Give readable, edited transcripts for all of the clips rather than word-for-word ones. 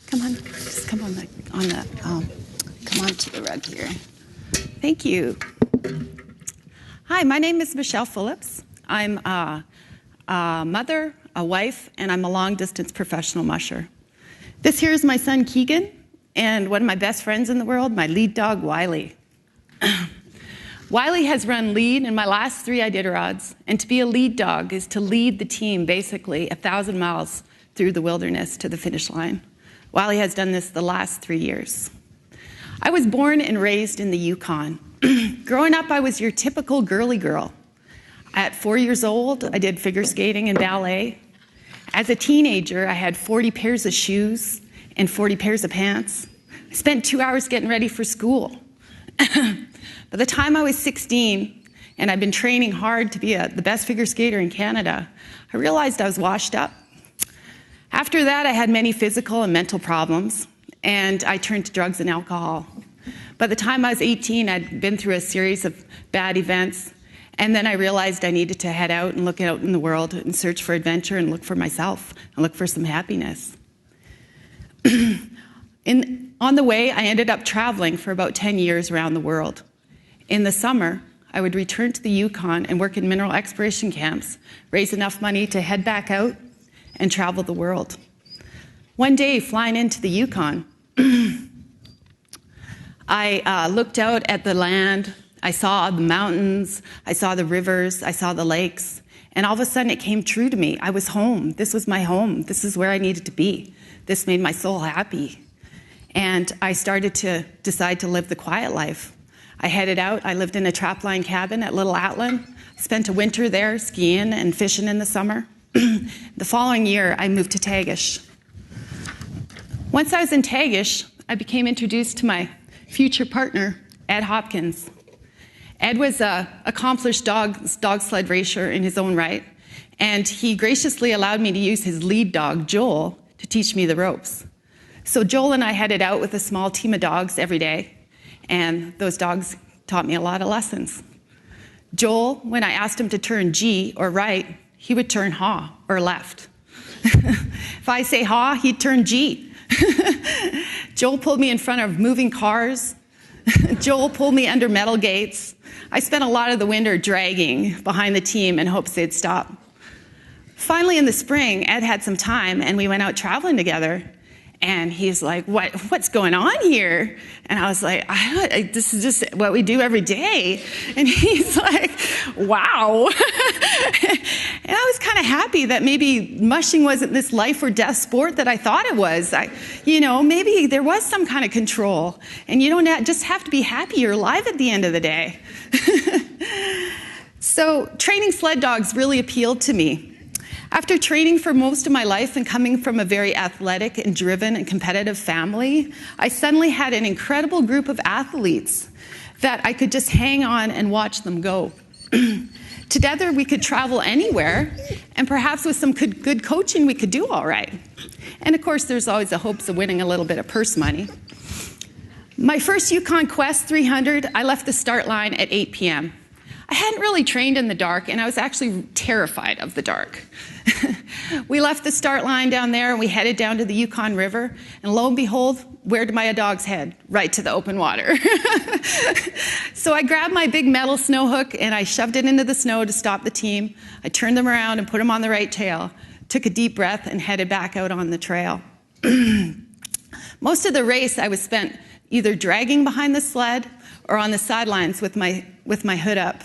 Come on, just come on come on to the rug here. Thank you. Hi, my name is Michelle Phillips. I'm a mother, a wife, and I'm a long-distance professional musher. This here is my son, Keegan, and one of my best friends in the world, my lead dog, Wiley. Wiley has run lead in my last 3 Iditarods, and to be a lead dog is to lead the team basically 1,000 miles through the wilderness to the finish line. Wiley has done this the last 3 years. I was born and raised in the Yukon. Growing up, I was your typical girly girl. At 4 years old, I did figure skating and ballet. As a teenager, I had 40 pairs of shoes and 40 pairs of pants. I spent 2 hours getting ready for school. By the time I was 16, and I'd been training hard to be the best figure skater in Canada, I realized I was washed up. After that, I had many physical and mental problems, and I turned to drugs and alcohol. By the time I was 18, I'd been through a series of bad events, and then I realized I needed to head out and look out in the world and search for adventure and look for myself and look for some happiness. On the way, I ended up traveling for about 10 years around the world. In the summer, I would return to the Yukon and work in mineral exploration camps, raise enough money to head back out and travel the world. One day, flying into the Yukon, I looked out at the land, I saw the mountains, I saw the rivers, I saw the lakes, and all of a sudden it came true to me. I was home. This was my home. This is where I needed to be. This made my soul happy. And I started to decide to live the quiet life. I headed out. I lived in a trapline cabin at Little Atlin. Spent a winter there skiing and fishing in the summer. The following year, I moved to Tagish. Once I was in Tagish, I became introduced to my future partner, Ed Hopkins. Ed was an accomplished dog sled racer in his own right, and he graciously allowed me to use his lead dog, Joel, to teach me the ropes. So Joel and I headed out with a small team of dogs every day, and those dogs taught me a lot of lessons. Joel, when I asked him to turn G or right, he would turn haw or left. If I say haw, he'd turn G. Joel pulled me in front of moving cars. Joel pulled me under metal gates. I spent a lot of the winter dragging behind the team in hopes they'd stop. Finally, in the spring, Ed had some time, and we went out traveling together. And he's like, what's going on here? And I was like, this is just what we do every day. And he's like, wow. And I was kind of happy that maybe mushing wasn't this life or death sport that I thought it was. Maybe there was some kind of control. And you don't just have to be happy you're alive at the end of the day. So training sled dogs really appealed to me. After training for most of my life and coming from a very athletic and driven and competitive family, I suddenly had an incredible group of athletes that I could just hang on and watch them go. Together, we could travel anywhere, and perhaps with some good coaching, we could do all right. And of course, there's always the hopes of winning a little bit of purse money. My first Yukon Quest 300, I left the start line at 8 p.m. I hadn't really trained in the dark, and I was actually terrified of the dark. We left the start line down there, and we headed down to the Yukon River, and lo and behold, where did my dogs head? Right to the open water. So I grabbed my big metal snow hook, and I shoved it into the snow to stop the team. I turned them around and put them on the right trail, took a deep breath, and headed back out on the trail. Most of the race, I was spent either dragging behind the sled or on the sidelines with my hood up.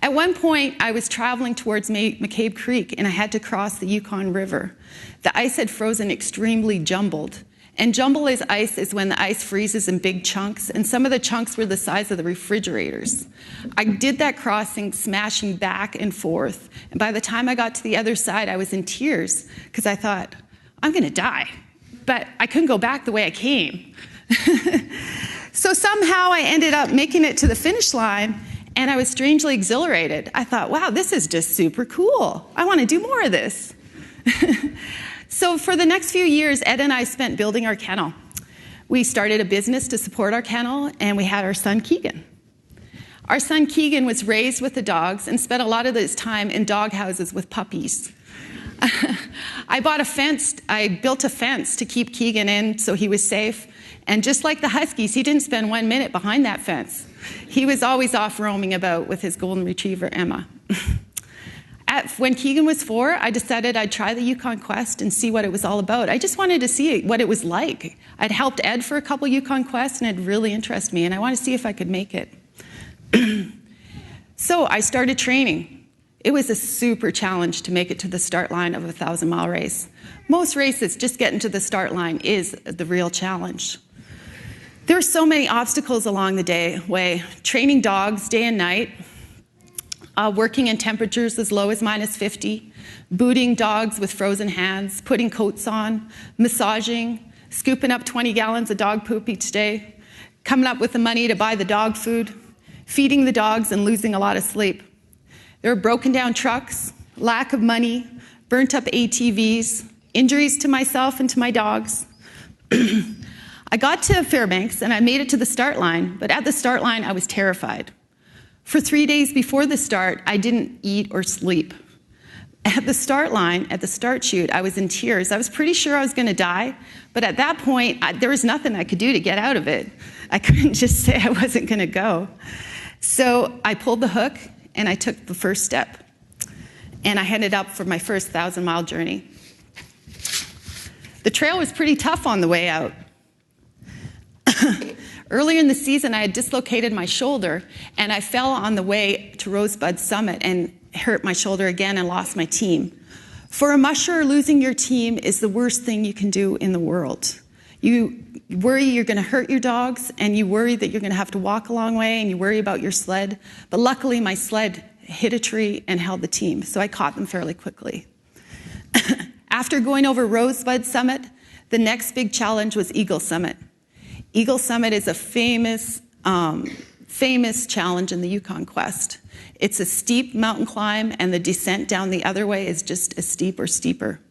At one point, I was traveling towards McCabe Creek, and I had to cross the Yukon River. The ice had frozen extremely jumbled. And jumble as ice is when the ice freezes in big chunks, and some of the chunks were the size of the refrigerators. I did that crossing, smashing back and forth. And by the time I got to the other side, I was in tears, because I thought, I'm going to die. But I couldn't go back the way I came. So somehow I ended up making it to the finish line, and I was strangely exhilarated. I thought, wow, this is just super cool. I want to do more of this. So for the next few years, Ed and I spent building our kennel. We started a business to support our kennel, and we had our son, Keegan. Our son, Keegan, was raised with the dogs and spent a lot of his time in dog houses with puppies. I built a fence to keep Keegan in so he was safe. And just like the Huskies, he didn't spend 1 minute behind that fence. He was always off roaming about with his golden retriever, Emma. When Keegan was 4, I decided I'd try the Yukon Quest and see what it was all about. I just wanted to see what it was like. I'd helped Ed for a couple Yukon Quests, and it really interested me, and I wanted to see if I could make it. So I started training. It was a super challenge to make it to the start line of a 1,000-mile race. Most races, just getting to the start line is the real challenge. There were so many obstacles along the way. Training dogs day and night, working in temperatures as low as -50, booting dogs with frozen hands, putting coats on, massaging, scooping up 20 gallons of dog poop each day, coming up with the money to buy the dog food, feeding the dogs and losing a lot of sleep. There were broken down trucks, lack of money, burnt up ATVs, injuries to myself and to my dogs. I got to Fairbanks and I made it to the start line, but at the start line I was terrified. For 3 days before the start, I didn't eat or sleep. At the start line, at the start chute, I was in tears. I was pretty sure I was going to die, but at that point, there was nothing I could do to get out of it. I couldn't just say I wasn't going to go. So I pulled the hook, and I took the first step. And I headed up for my first 1,000-mile journey. The trail was pretty tough on the way out. Earlier in the season, I had dislocated my shoulder, and I fell on the way to Rosebud Summit and hurt my shoulder again and lost my team. For a musher, losing your team is the worst thing you can do in the world. You worry you're going to hurt your dogs, and you worry that you're going to have to walk a long way, and you worry about your sled. But luckily, my sled hit a tree and held the team, so I caught them fairly quickly. After going over Rosebud Summit, the next big challenge was Eagle Summit. Eagle Summit is a famous challenge in the Yukon Quest. It's a steep mountain climb, and the descent down the other way is just as steep or steeper.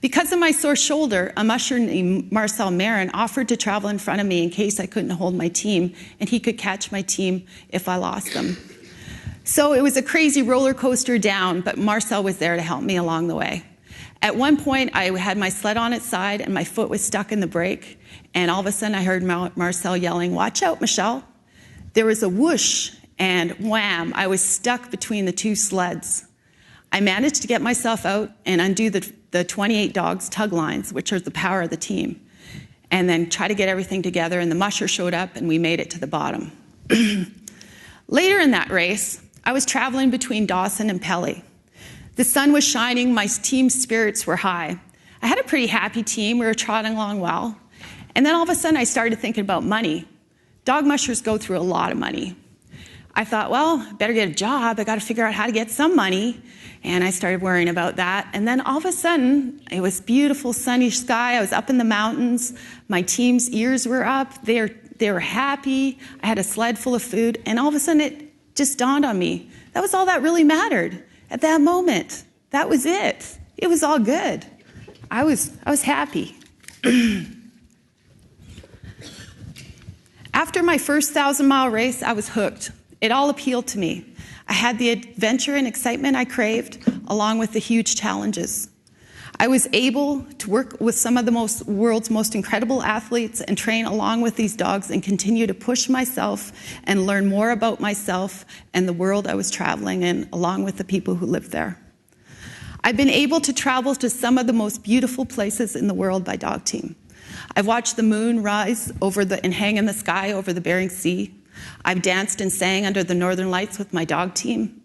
Because of my sore shoulder, a musher named Marcel Marin offered to travel in front of me in case I couldn't hold my team, and he could catch my team if I lost them. So it was a crazy roller coaster down, but Marcel was there to help me along the way. At one point, I had my sled on its side, and my foot was stuck in the brake, and all of a sudden I heard Marcel yelling, "Watch out, Michelle." There was a whoosh, and wham, I was stuck between the two sleds. I managed to get myself out and undo the 28 dogs' tug lines, which are the power of the team, and then try to get everything together, and the musher showed up, and we made it to the bottom. Later in that race, I was traveling between Dawson and Pelly. The sun was shining, my team's spirits were high. I had a pretty happy team, we were trotting along well. And then all of a sudden I started thinking about money. Dog mushers go through a lot of money. I thought, well, I better get a job, I gotta figure out how to get some money. And I started worrying about that. And then all of a sudden, it was beautiful sunny sky, I was up in the mountains, my team's ears were up, they were happy, I had a sled full of food, and all of a sudden it just dawned on me, that was all that really mattered. At that moment, that was it. It was all good. I was happy. After my first 1,000-mile race, I was hooked. It all appealed to me. I had the adventure and excitement I craved, along with the huge challenges. I was able to work with some of the world's most incredible athletes and train along with these dogs and continue to push myself and learn more about myself and the world I was traveling in, along with the people who lived there. I've been able to travel to some of the most beautiful places in the world by dog team. I've watched the moon rise and hang in the sky over the Bering Sea. I've danced and sang under the northern lights with my dog team.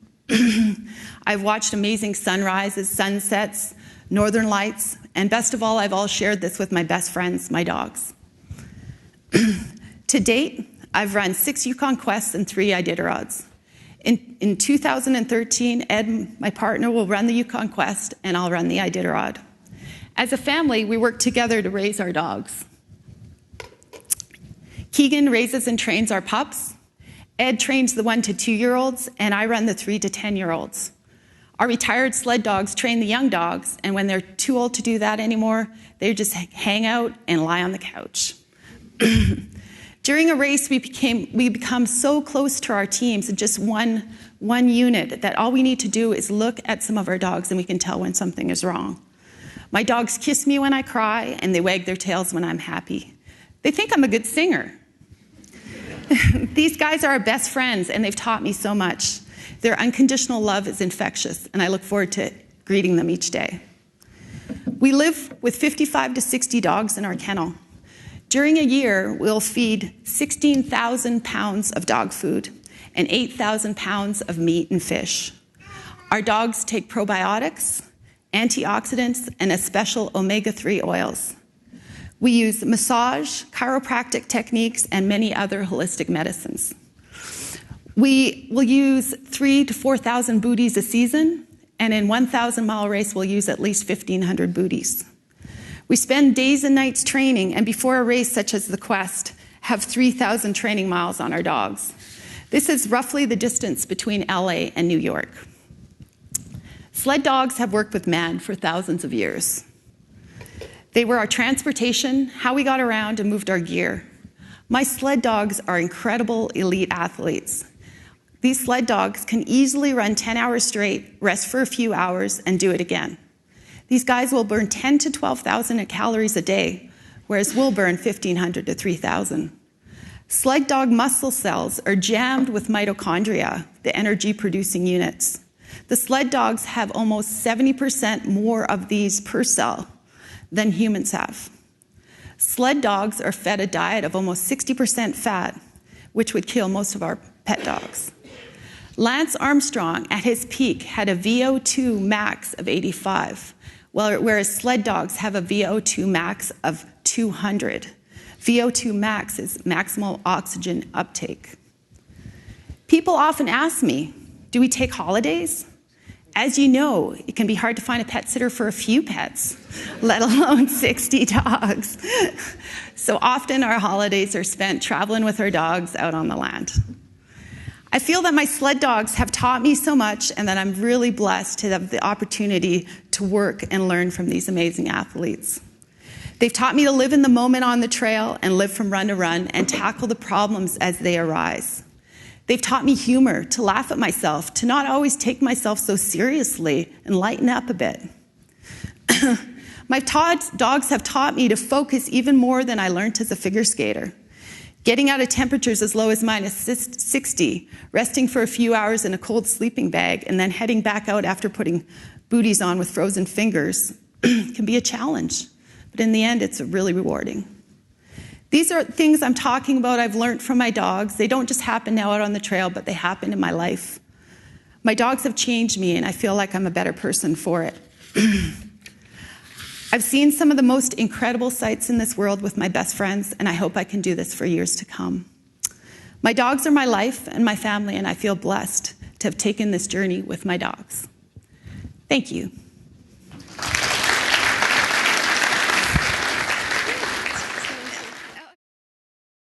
I've watched amazing sunrises, sunsets, northern lights, and best of all, I've all shared this with my best friends, my dogs. To date, I've run 6 Yukon Quests and 3 Iditarods. In 2013, Ed, my partner, will run the Yukon Quest, and I'll run the Iditarod. As a family, we work together to raise our dogs. Keegan raises and trains our pups. Ed trains the 1 to 2-year-olds, and I run the 3 to 10-year-olds. Our retired sled dogs train the young dogs, and when they're too old to do that anymore, they just hang out and lie on the couch. During a race, we become so close to our teams, and just one one unit that all we need to do is look at some of our dogs and we can tell when something is wrong. My dogs kiss me when I cry and they wag their tails when I'm happy. They think I'm a good singer. These guys are our best friends and they've taught me so much. Their unconditional love is infectious and I look forward to greeting them each day. We live with 55 to 60 dogs in our kennel. During a year, we'll feed 16,000 pounds of dog food and 8,000 pounds of meat and fish. Our dogs take probiotics, antioxidants, and a special omega-3 oils. We use massage, chiropractic techniques, and many other holistic medicines. We will use 3,000 to 4,000 booties a season, and in 1,000-mile race, we'll use at least 1,500 booties. We spend days and nights training, and before a race such as the Quest, have 3,000 training miles on our dogs. This is roughly the distance between LA and New York. Sled dogs have worked with man for thousands of years. They were our transportation, how we got around and moved our gear. My sled dogs are incredible elite athletes. These sled dogs can easily run 10 hours straight, rest for a few hours, and do it again. These guys will burn 10 to 12,000 calories a day, whereas we'll burn 1,500 to 3,000. Sled dog muscle cells are jammed with mitochondria, the energy-producing units. The sled dogs have almost 70% more of these per cell than humans have. Sled dogs are fed a diet of almost 60% fat, which would kill most of our pet dogs. Lance Armstrong, at his peak, had a VO2 max of 85, whereas sled dogs have a VO2 max of 200. VO2 max is maximal oxygen uptake. People often ask me, do we take holidays? As you know, it can be hard to find a pet sitter for a few pets, let alone 60 dogs. So often our holidays are spent traveling with our dogs out on the land. I feel that my sled dogs have taught me so much and that I'm really blessed to have the opportunity to work and learn from these amazing athletes. They've taught me to live in the moment on the trail and live from run to run and tackle the problems as they arise. They've taught me humor, to laugh at myself, to not always take myself so seriously and lighten up a bit. My dogs have taught me to focus even more than I learned as a figure skater. Getting out of temperatures as low as minus 60, resting for a few hours in a cold sleeping bag, and then heading back out after putting booties on with frozen fingers can be a challenge. But in the end, it's really rewarding. These are things I'm talking about I've learned from my dogs. They don't just happen now out on the trail, but they happen in my life. My dogs have changed me, and I feel like I'm a better person for it. I've seen some of the most incredible sights in this world with my best friends, and I hope I can do this for years to come. My dogs are my life and my family, and I feel blessed to have taken this journey with my dogs. Thank you.